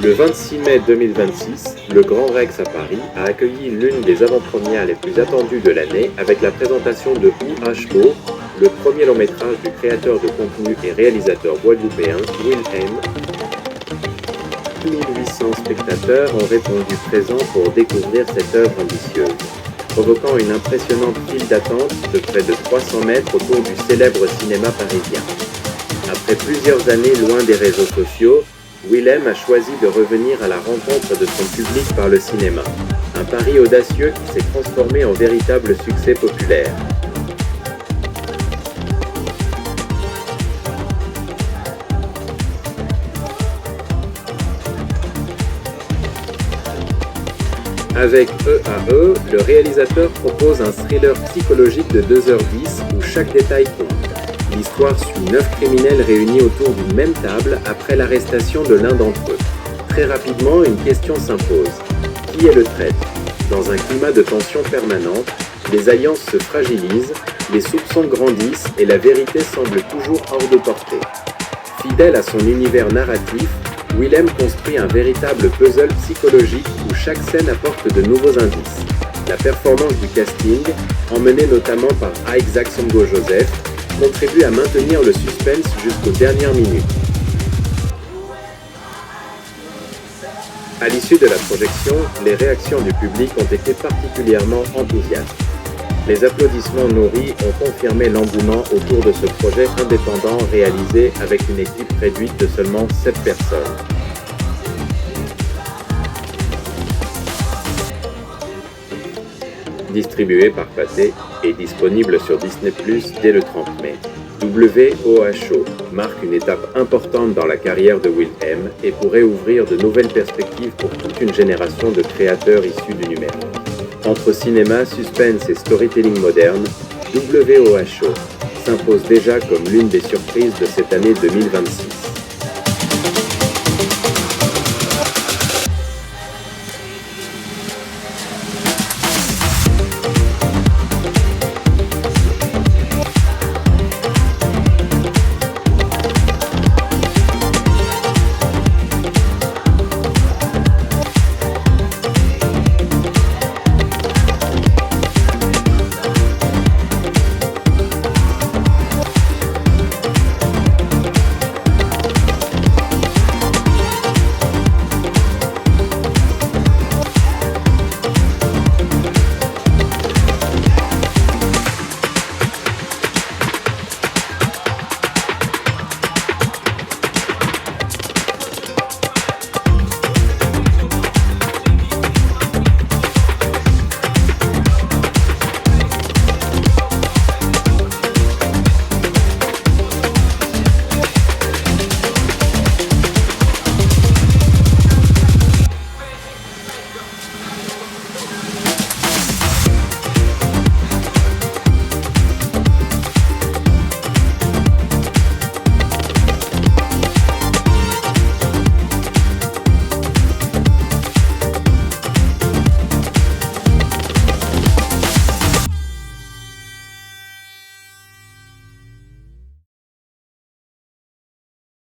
Le 26 mai 2026, le Grand Rex à Paris a accueilli l'une des avant-premières les plus attendues de l'année avec la présentation de UHO, le premier long-métrage du créateur de contenu et réalisateur guadeloupéen Will M. 1800 spectateurs ont répondu présents pour découvrir cette œuvre ambitieuse, provoquant une impressionnante file d'attente de près de 300 mètres autour du célèbre cinéma parisien. Après plusieurs années loin des réseaux sociaux, Will M a choisi de revenir à la rencontre de son public par le cinéma, un pari audacieux qui s'est transformé en véritable succès populaire. Avec EAE, le réalisateur propose un thriller psychologique de 2h10 où chaque détail compte. L'histoire suit 9 criminels réunis autour d'une même table après l'arrestation de l'un d'entre eux. Très rapidement, une question s'impose. Qui est le traître ? Dans un climat de tension permanente, les alliances se fragilisent, les soupçons grandissent et la vérité semble toujours hors de portée. Fidèle à son univers narratif, Will M construit un véritable puzzle psychologique où chaque scène apporte de nouveaux indices. La performance du casting, emmenée notamment par Isaac Songo Joseph, contribue à maintenir le suspense jusqu'aux dernières minutes. À l'issue de la projection, les réactions du public ont été particulièrement enthousiastes. Les applaudissements nourris ont confirmé l'engouement autour de ce projet indépendant réalisé avec une équipe réduite de seulement 7 personnes. Distribué par Pathé et disponible sur Disney+ dès le 30 mai. WOHO marque une étape importante dans la carrière de Will M et pourrait ouvrir de nouvelles perspectives pour toute une génération de créateurs issus du numérique. Entre cinéma, suspense et storytelling moderne, WOHO s'impose déjà comme l'une des surprises de cette année 2026.